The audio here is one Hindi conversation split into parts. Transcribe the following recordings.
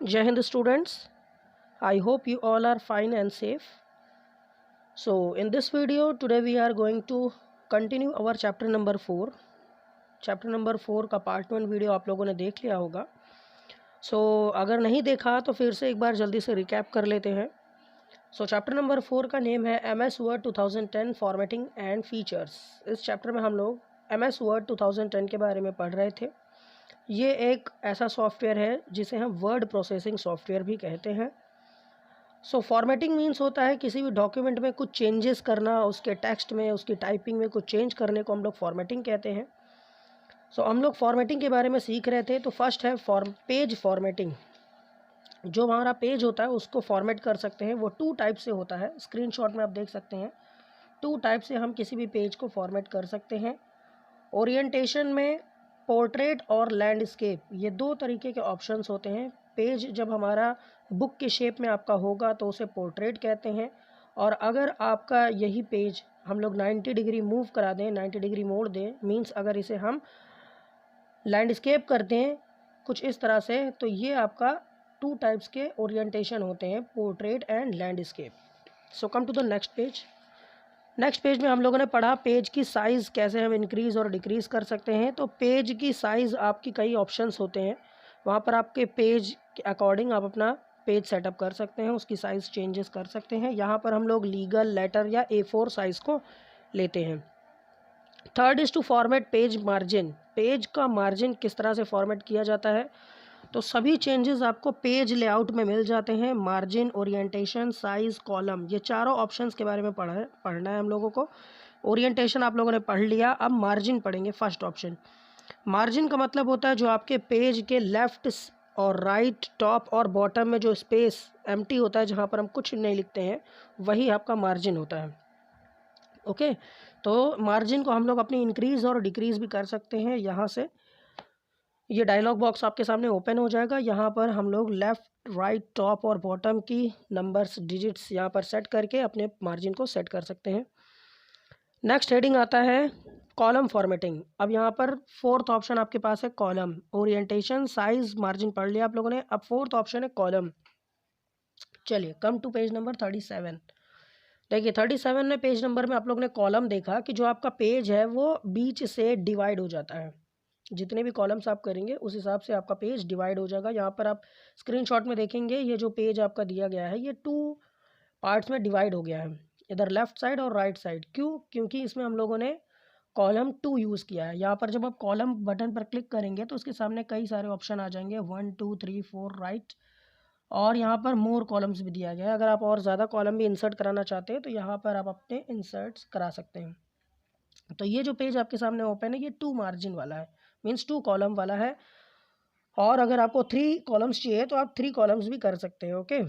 Jai Hind students, I hope you all are fine and safe. So in this video today we are going to continue our chapter number 4. Chapter number 4 का पार्ट 1 वीडियो आप लोगों ने देख लिया होगा. अगर नहीं देखा तो फिर से एक बार जल्दी से रिकैप कर लेते हैं. चैप्टर नंबर 4 का नेम है MS Word 2010 formatting and features. इस चैप्टर में हम लोग MS Word 2010 के बारे में पढ़ रहे थे. ये एक ऐसा सॉफ्टवेयर है जिसे हम वर्ड प्रोसेसिंग सॉफ्टवेयर भी कहते हैं. फॉर्मेटिंग मीन्स होता है किसी भी डॉक्यूमेंट में कुछ चेंजेस करना, उसके टेक्स्ट में, उसकी टाइपिंग में कुछ चेंज करने को हम लोग फॉर्मेटिंग कहते हैं. हम लोग फॉर्मेटिंग के बारे में सीख रहे थे. तो फर्स्ट है पेज फॉर्मेटिंग. जो हमारा पेज होता है उसको फॉर्मेट कर सकते हैं. वो 2 टाइप से होता है. स्क्रीनशॉट में आप देख सकते हैं. 2 टाइप से हम किसी भी पेज को फॉर्मेट कर सकते हैं. ओरिएंटेशन में पोर्ट्रेट और लैंडस्केप, ये 2 तरीके के ऑप्शंस होते हैं. पेज जब हमारा बुक के शेप में आपका होगा तो उसे पोर्ट्रेट कहते हैं. और अगर आपका यही पेज हम लोग 90 डिग्री मूव करा दें, 90 डिग्री मोड़ दें, मीन्स अगर इसे हम लैंडस्केप करते हैं कुछ इस तरह से, तो ये आपका 2 टाइप्स के ओरिएंटेशन होते हैं, portrait and landscape. Come to the next page. Next page में हम लोगों ने पढ़ा पेज की साइज़ कैसे हम इंक्रीज़ और डिक्रीज़ कर सकते हैं. तो पेज की साइज़ आपकी कई ऑप्शंस होते हैं. वहाँ पर आपके पेज के अकॉर्डिंग आप अपना पेज सेटअप कर सकते हैं, उसकी साइज़ चेंजेस कर सकते हैं. यहाँ पर हम लोग लीगल, लेटर या A4 साइज़ को लेते हैं. Third is to format page margin. Page का मार्जिन किस तरह से फॉर्मेट किया जाता है. तो सभी चेंजेस आपको पेज लेआउट में मिल जाते हैं. मार्जिन, ओरिएंटेशन, साइज़, कॉलम, ये चारों ऑप्शंस के बारे में पढ़ना है हम लोगों को. ओरिएंटेशन आप लोगों ने पढ़ लिया. अब मार्जिन पढ़ेंगे. फर्स्ट ऑप्शन मार्जिन का मतलब होता है जो आपके पेज के लेफ्ट और राइट, टॉप और बॉटम में जो स्पेस एम्प्टी होता है, जहाँ पर हम कुछ नहीं लिखते हैं, वही आपका मार्जिन होता है. ओके. तो मार्जिन को हम लोग अपनी इंक्रीज़ और डिक्रीज़ भी कर सकते हैं. यहाँ से ये डायलॉग बॉक्स आपके सामने ओपन हो जाएगा. यहाँ पर हम लोग लेफ़्ट, राइट, टॉप और बॉटम की नंबर्स, डिजिट्स यहाँ पर सेट करके अपने मार्जिन को सेट कर सकते हैं. नेक्स्ट हेडिंग आता है कॉलम फॉर्मेटिंग. अब यहाँ पर 4th ऑप्शन आपके पास है कॉलम. ओरिएंटेशन, साइज़, मार्जिन पढ़ लिया आप लोगों ने. अब 4th ऑप्शन है कॉलम. चलिए कम टू पेज नंबर 37. देखिए 37 में पेज नंबर में आप लोगों ने कॉलम देखा कि जो आपका पेज है वो बीच से डिवाइड हो जाता है. जितने भी कॉलम्स आप करेंगे उस हिसाब से आपका पेज डिवाइड हो जाएगा. यहाँ पर आप स्क्रीनशॉट में देखेंगे ये जो पेज आपका दिया गया है ये 2 पार्ट्स में डिवाइड हो गया है, इधर लेफ्ट साइड और राइट साइड. क्यों? क्योंकि इसमें हम लोगों ने कॉलम 2 यूज़ किया है. यहाँ पर जब आप कॉलम बटन पर क्लिक करेंगे तो उसके सामने कई सारे ऑप्शन आ जाएंगे, 1 2 3 4 राइट. और यहाँ पर मोर कॉलम्स भी दिया गया है. अगर आप और ज़्यादा कॉलम भी इंसर्ट कराना चाहते हैं तो यहाँ पर आप अपने इंसर्ट्स करा सकते हैं. तो ये जो पेज आपके सामने ओपन है ये 2 मार्जिन वाला है, मीन्स 2 कॉलम वाला है. और अगर आपको 3 कॉलम्स चाहिए तो आप 3 कॉलम्स भी कर सकते हैं. ओके.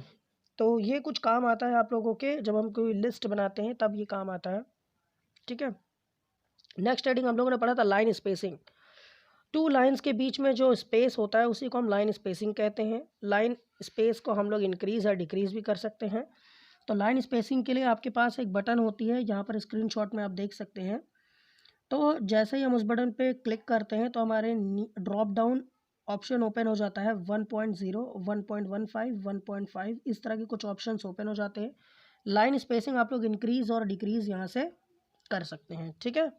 तो ये कुछ काम आता है आप लोगों के, जब हम कोई लिस्ट बनाते हैं तब ये काम आता है. ठीक है. नेक्स्ट हेडिंग हम लोगों ने पढ़ा था लाइन स्पेसिंग. 2 लाइन्स के बीच में जो स्पेस होता है उसी को हम लाइन स्पेसिंग कहते हैं. लाइन स्पेस को हम लोग इंक्रीज़ या डिक्रीज़ भी कर सकते हैं. तो लाइन स्पेसिंग के लिए आपके पास एक बटन होती है, यहाँ पर स्क्रीनशॉट में आप देख सकते हैं. तो जैसे ही हम उस बटन पे क्लिक करते हैं तो हमारे ड्रॉप डाउन ऑप्शन ओपन हो जाता है. 1.0, 1.15, 1.5 इस तरह के कुछ ऑप्शंस ओपन हो जाते हैं. लाइन स्पेसिंग आप लोग इंक्रीज़ और डिक्रीज़ यहाँ से कर सकते हैं. ठीक है.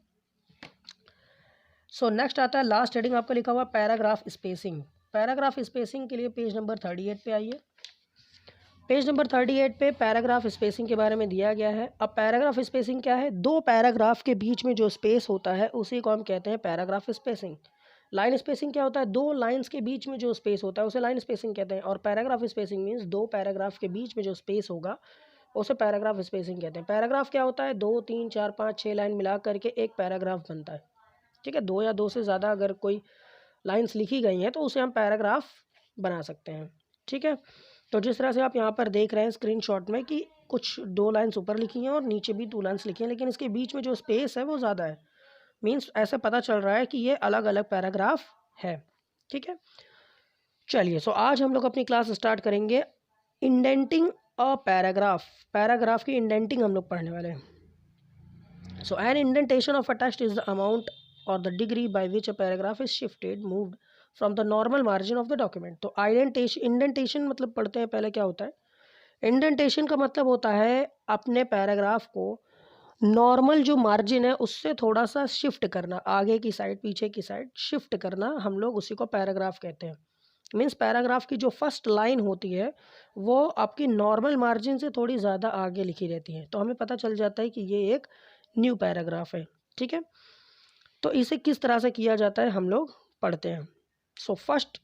नेक्स्ट आता है लास्ट हेडिंग आपका लिखा हुआ पैराग्राफ स्पेसिंग. पैराग्राफ स्पेसिंग के लिए पेज नंबर 38 पे आइए. पेज नंबर 38 पे पैराग्राफ स्पेसिंग के बारे में दिया गया है. अब पैराग्राफ स्पेसिंग क्या है? 2 पैराग्राफ के बीच में जो स्पेस होता है उसी को हम कहते हैं पैराग्राफ स्पेसिंग. लाइन स्पेसिंग क्या होता है? 2 लाइन्स के बीच में जो स्पेस होता है उसे लाइन स्पेसिंग कहते हैं. और पैराग्राफ स्पेसिंग मीन्स 2 पैराग्राफ के बीच में जो स्पेस होगा उसे पैराग्राफ स्पेसिंग कहते हैं. पैराग्राफ क्या होता है? 2 3 4 5 6 लाइन मिला करके एक पैराग्राफ बनता है. ठीक है. 2 या 2 से ज़्यादा अगर कोई लाइन्स लिखी गई हैं तो उसे हम पैराग्राफ बना सकते हैं. ठीक है. तो जिस तरह से आप यहाँ पर देख रहे हैं स्क्रीनशॉट में कि कुछ 2 लाइन्स ऊपर लिखी हैं और नीचे भी 2 लाइन्स लिखी हैं, लेकिन इसके बीच में जो स्पेस है वो ज़्यादा है. मीन्स ऐसे पता चल रहा है कि ये अलग अलग पैराग्राफ है. ठीक है. चलिए आज हम लोग अपनी क्लास स्टार्ट करेंगे इंडेंटिंग अ पैराग्राफ. पैराग्राफ की इंडेंटिंग हम लोग पढ़ने वाले हैं. An indentation of a text is the amount or the degree by which a paragraph is shifted, moved from the normal margin of the document. तो इंडेंटेशन मतलब पढ़ते हैं पहले क्या होता है। इंडेंटेशन का मतलब होता है अपने पैराग्राफ को नॉर्मल जो मार्जिन है उससे थोड़ा सा शिफ्ट करना, आगे की साइड पीछे की साइड शिफ्ट करना, हम लोग उसी को पैराग्राफ कहते हैं। मीन्स पैराग्राफ की जो फर्स्ट लाइन होती है वो आपकी नॉर्मल मार्जिन से थोड़ी ज़्यादा आगे लिखी रहती है, तो हमें पता चल जाता है कि ये एक न्यू पैराग्राफ है। ठीक है, तो इसे किस तरह से किया जाता है हम लोग पढ़ते हैं। So first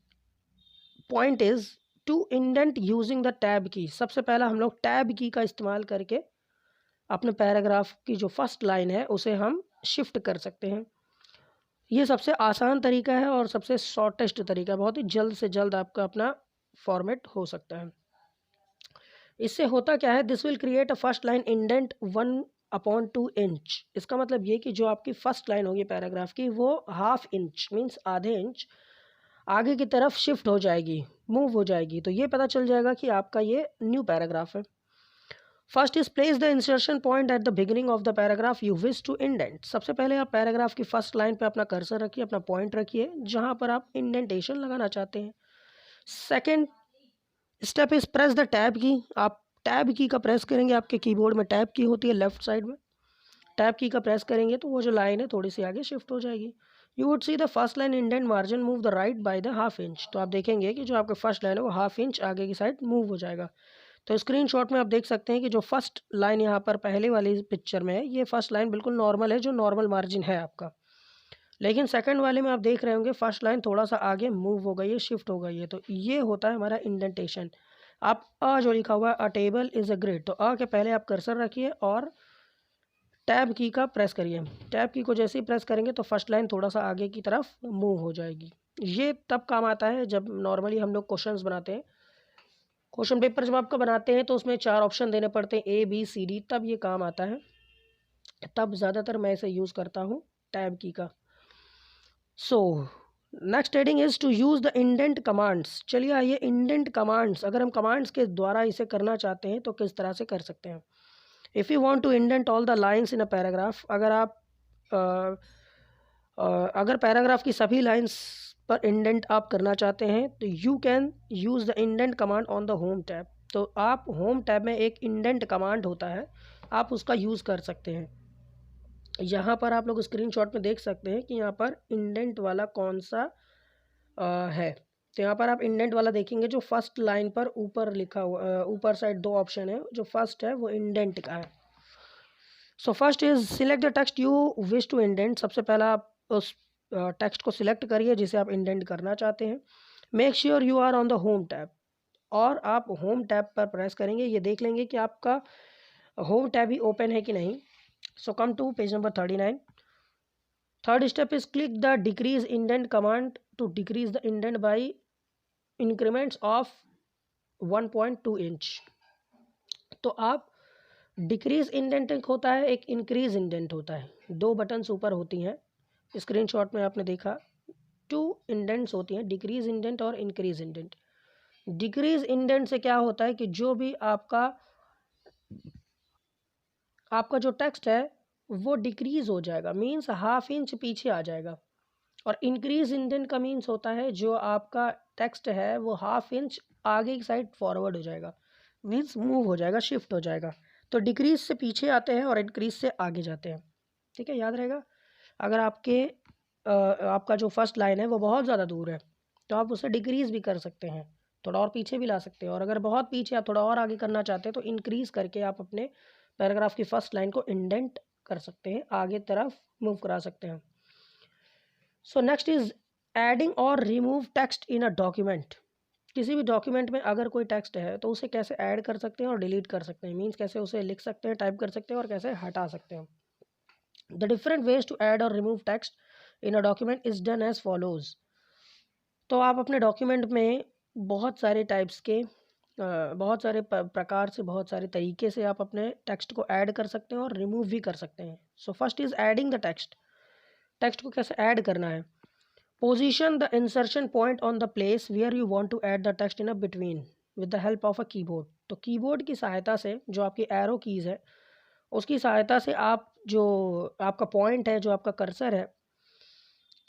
point is to indent using the tab key. सबसे पहला हम लोग टैब की का इस्तेमाल करके अपने पैराग्राफ की जो फर्स्ट लाइन है उसे हम शिफ्ट कर सकते हैं। ये सबसे आसान तरीका है और सबसे शॉर्टेस्ट तरीका है, बहुत ही जल्द से जल्द आपका अपना फॉर्मेट हो सकता है। इससे होता क्या है, this will create a first line indent 1/2 inch. इसका मतलब ये कि जो आपकी फर्स्ट लाइन होगी पैराग्राफ की वो ½ इंच मीन्स आधे इंच आगे की तरफ शिफ्ट हो जाएगी, मूव हो जाएगी। तो ये पता चल जाएगा कि आपका ये न्यू पैराग्राफ है। First is place the insertion point at the beginning of the paragraph you wish to indent. सबसे पहले आप पैराग्राफ की फर्स्ट लाइन पे अपना कर्सर रखिए, अपना पॉइंट रखिए जहां पर आप इंडेंटेशन लगाना चाहते हैं। Second step is press the tab की। आप टैब की का प्रेस करेंगे, आपके कीबोर्ड में टैब की होती है लेफ्ट साइड में, टैब की का प्रेस करेंगे तो वो जो लाइन है थोड़ी सी आगे शिफ्ट हो जाएगी। You would see the first line indent margin move the right by the ½ inch. तो आप देखेंगे कि जो आपका फर्स्ट लाइन है वो ½ इंच आगे की साइड मूव हो जाएगा। तो स्क्रीनशॉट में आप देख सकते हैं कि जो फर्स्ट लाइन यहाँ पर पहले वाली पिक्चर में है, ये फर्स्ट लाइन बिल्कुल नॉर्मल है, जो नॉर्मल मार्जिन है आपका। लेकिन सेकंड वाले में आप देख रहे होंगे फर्स्ट लाइन थोड़ा सा आगे मूव हो गई है, शिफ्ट हो गई है। तो ये होता है हमारा इंडेंटेशन। आप अ जो लिखा हुआ है अ टेबल इज़ अ ग्रिड, तो अ के पहले आप कर्सर रखिए और टैब की का प्रेस करिए। टैब की को जैसे ही प्रेस करेंगे तो फर्स्ट लाइन थोड़ा सा आगे की तरफ मूव हो जाएगी। ये तब काम आता है जब नॉर्मली हम लोग क्वेश्चंस बनाते हैं। क्वेश्चन पेपर जब आपका बनाते हैं तो उसमें 4 ऑप्शन देने पड़ते हैं ABCD, तब ये काम आता है। तब ज़्यादातर मैं इसे यूज़ करता हूँ टैब की का। So next heading is to use the indent commands. चलिए आइए इंडेंट कमांड्स, अगर हम कमांड्स के द्वारा इसे करना चाहते हैं तो किस तरह से कर सकते हैं। If you want to indent all the lines in a paragraph, अगर आप अगर पैराग्राफ की सभी लाइंस पर इंडेंट आप करना चाहते हैं तो you can use the indent command on the home tab. तो आप होम टैब में एक इंडेंट कमांड होता है, आप उसका यूज़ कर सकते हैं। यहाँ पर आप लोग स्क्रीनशॉट में देख सकते हैं कि यहाँ पर इंडेंट वाला कौन सा है। तो यहाँ पर आप इंडेंट वाला देखेंगे जो फर्स्ट लाइन पर ऊपर लिखा हुआ, ऊपर साइड 2 ऑप्शन है, जो फर्स्ट है वो इंडेंट का है। So first is select the text you wish to indent. सबसे पहला आप उस टेक्स्ट को सिलेक्ट करिए जिसे आप इंडेंट करना चाहते हैं। Make sure you are on the home tab, और आप होम टैब पर प्रेस करेंगे, ये देख लेंगे कि आपका होम टैब ही ओपन है कि नहीं। So come to page number 39। Third step is click the decrease indent command to decrease the indent by increments of 1.2 inch. तो आप डिक्रीज इंडेंट एक होता है, एक इंक्रीज इंडेंट होता है, 2 बटन्स ऊपर होती हैं। स्क्रीनशॉट में आपने देखा 2 इंडेंट्स होती हैं, डिक्रीज इंडेंट और इंक्रीज इंडेंट। डिक्रीज इंडेंट से क्या होता है कि जो भी आपका जो टेक्स्ट है वो डिक्रीज हो जाएगा, मीन्स ½ इंच पीछे आ जाएगा। और इंक्रीज इंडेंट का मीन्स होता है जो आपका टेक्स्ट है वो ½ इंच आगे की साइड फॉरवर्ड हो जाएगा, मीन्स मूव हो जाएगा, शिफ्ट हो जाएगा। तो डिक्रीज से पीछे आते हैं और इंक्रीज से आगे जाते हैं। ठीक है, याद रहेगा। अगर आपका जो फर्स्ट लाइन है वो बहुत ज़्यादा दूर है तो आप उसे डिक्रीज भी कर सकते हैं, थोड़ा और पीछे भी ला सकते हैं। और अगर बहुत पीछे आप थोड़ा और आगे करना चाहते हैं तो इंक्रीज करके आप अपने पैराग्राफ की फर्स्ट लाइन को इंडेंट कर सकते हैं, आगे तरफ मूव करा सकते हैं। सो नेक्स्ट इज एडिंग और remove text in a document. किसी भी डॉक्यूमेंट में अगर कोई टेक्स्ट है तो उसे कैसे ऐड कर सकते हैं और डिलीट कर सकते हैं, मीन्स कैसे उसे लिख सकते हैं, टाइप कर सकते हैं और कैसे हटा सकते हैं। The different ways to add और remove text in a document is done as follows. तो आप अपने डॉक्यूमेंट में बहुत सारे टाइप्स के बहुत सारे प्रकार से, बहुत सारे तरीके से आप अपने टेक्स्ट को ऐड कर सकते हैं और रिमूव भी कर सकते हैं। So first is adding the text. Text को कैसे ऐड करना है। Position the insertion point on the place where you want to add the text in a between with the help of a keyboard. तो कीबोर्ड की सहायता से, जो आपकी एरो कीज़ है उसकी सहायता से आप जो आपका पॉइंट है, जो आपका कर्सर है,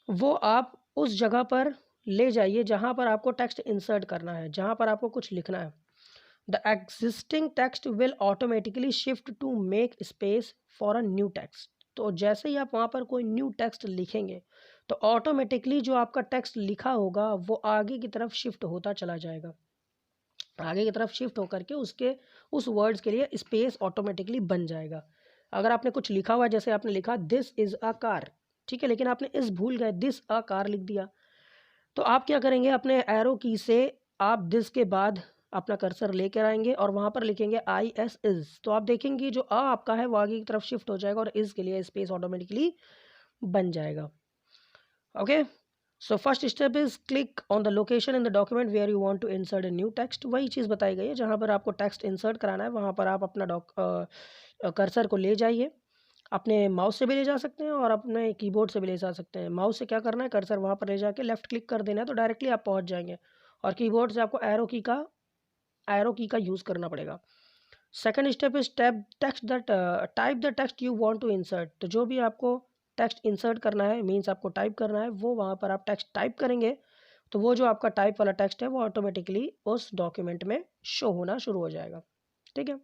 वो आप उस जगह पर ले जाइए जहाँ पर आपको टेक्स्ट इंसर्ट करना है, जहाँ पर आपको कुछ लिखना है। The existing text will automatically shift to make space for a new text. तो जैसे ही आप वहाँ पर कोई न्यू टेक्स्ट लिखेंगे तो ऑटोमेटिकली जो आपका टेक्स्ट लिखा होगा वो आगे की तरफ शिफ्ट होता चला जाएगा। आगे की तरफ शिफ्ट होकर के उसके उस वर्ड्स के लिए स्पेस ऑटोमेटिकली बन जाएगा। अगर आपने कुछ लिखा हुआ है, जैसे आपने लिखा दिस इज़ अ कार, ठीक है, लेकिन आपने इस भूल गए, दिस अ कार लिख दिया, तो आप क्या करेंगे, अपने एरो की से आप दिस के बाद अपना कर्सर लेकर आएंगे और वहाँ पर लिखेंगे आई एस इज़। तो आप देखेंगे जो आ आपका है वो आगे की तरफ शिफ्ट हो जाएगा और इज़ के लिए स्पेस ऑटोमेटिकली बन जाएगा। Okay, so first step is click on the location in the document where you want to insert a new text. वही चीज़ बताई गई है, जहाँ पर आपको टेक्स्ट इंसर्ट कराना है वहाँ पर आप अपना कर्सर को ले जाइए। अपने माउस से भी ले जा सकते हैं और अपने कीबोर्ड से भी ले जा सकते हैं। माउस से क्या करना है, कर्सर वहाँ पर ले जाके लेफ्ट क्लिक कर देना है तो डायरेक्टली आप पहुँच जाएंगे, और कीबोर्ड से आपको एरो की का यूज़ करना पड़ेगा। Second step is type the text you want to insert. तो जो भी आपको टेक्स्ट इंसर्ट करना है, मीन्स आपको टाइप करना है, वो वहाँ पर आप टेक्स्ट टाइप करेंगे तो वो जो आपका टाइप वाला टेक्स्ट है वो ऑटोमेटिकली उस डॉक्यूमेंट में शो होना शुरू हो जाएगा। ठीक है,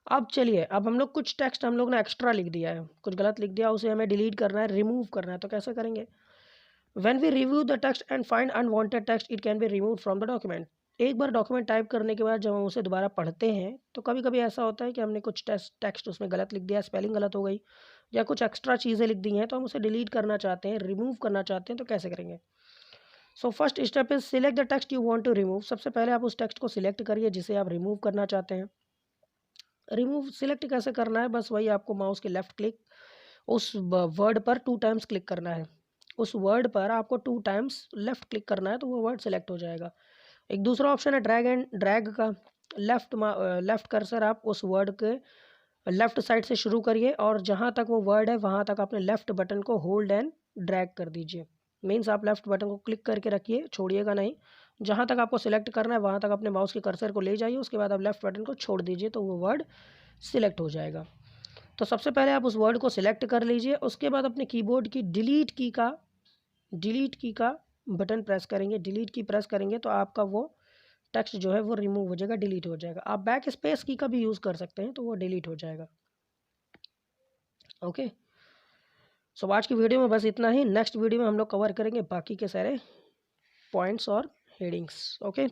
अब चलिए, अब हम लोग कुछ टेक्स्ट हम लोग ने एक्स्ट्रा लिख दिया है, कुछ गलत लिख दिया, उसे हमें डिलीट करना है, रिमूव करना है। तो कैसे करेंगे, when we review the text and find unwanted text it can be remove from the document. एक बार डॉक्यूमेंट टाइप करने के बाद जब हम उसे दोबारा पढ़ते हैं तो कभी कभी ऐसा होता है कि हमने कुछ टेक्स्ट उसमें गलत लिख दिया, स्पेलिंग गलत हो गई या कुछ एक्स्ट्रा चीज़ें लिख दी हैं, तो हम उसे डिलीट करना चाहते हैं, रिमूव करना चाहते हैं, तो कैसे करेंगे। So first step is select the text you want to remove. सबसे पहले आप उस टेक्स्ट को सिलेक्ट करिए जिसे आप रिमूव करना चाहते हैं। रिमूव सिलेक्ट कैसे करना है, बस वही, आपको माउस के लेफ्ट क्लिक उस वर्ड पर 2 टाइम्स क्लिक करना है। उस वर्ड पर आपको 2 टाइम्स लेफ्ट क्लिक करना है तो वो वर्ड सेलेक्ट हो जाएगा। एक दूसरा ऑप्शन है ड्रैग का। लेफ्ट कर्सर आप उस वर्ड के लेफ्ट साइड से शुरू करिए और जहाँ तक वो वर्ड है वहाँ तक अपने लेफ्ट बटन को होल्ड एंड ड्रैग कर दीजिए। मीन्स आप लेफ्ट बटन को क्लिक करके रखिए, छोड़िएगा नहीं। जहाँ तक आपको सिलेक्ट करना है वहाँ तक अपने माउस के कर्सर को ले जाइए, उसके बाद आप लेफ्ट बटन को छोड़ दीजिए तो वो वर्ड सिलेक्ट हो जाएगा। तो सबसे पहले आप उस वर्ड को सिलेक्ट कर लीजिए, उसके बाद अपने कीबोर्ड की डिलीट की का बटन प्रेस करेंगे। डिलीट की प्रेस करेंगे तो आपका वो टेक्स्ट जो है वो रिमूव हो जाएगा, डिलीट हो जाएगा। आप बैक स्पेस की का भी यूज़ कर सकते हैं तो वो डिलीट हो जाएगा। ओके, सो आज की वीडियो में बस इतना ही। नेक्स्ट वीडियो में हम लोग कवर करेंगे बाकी के सारे पॉइंट्स और हेडिंग्स। ओके।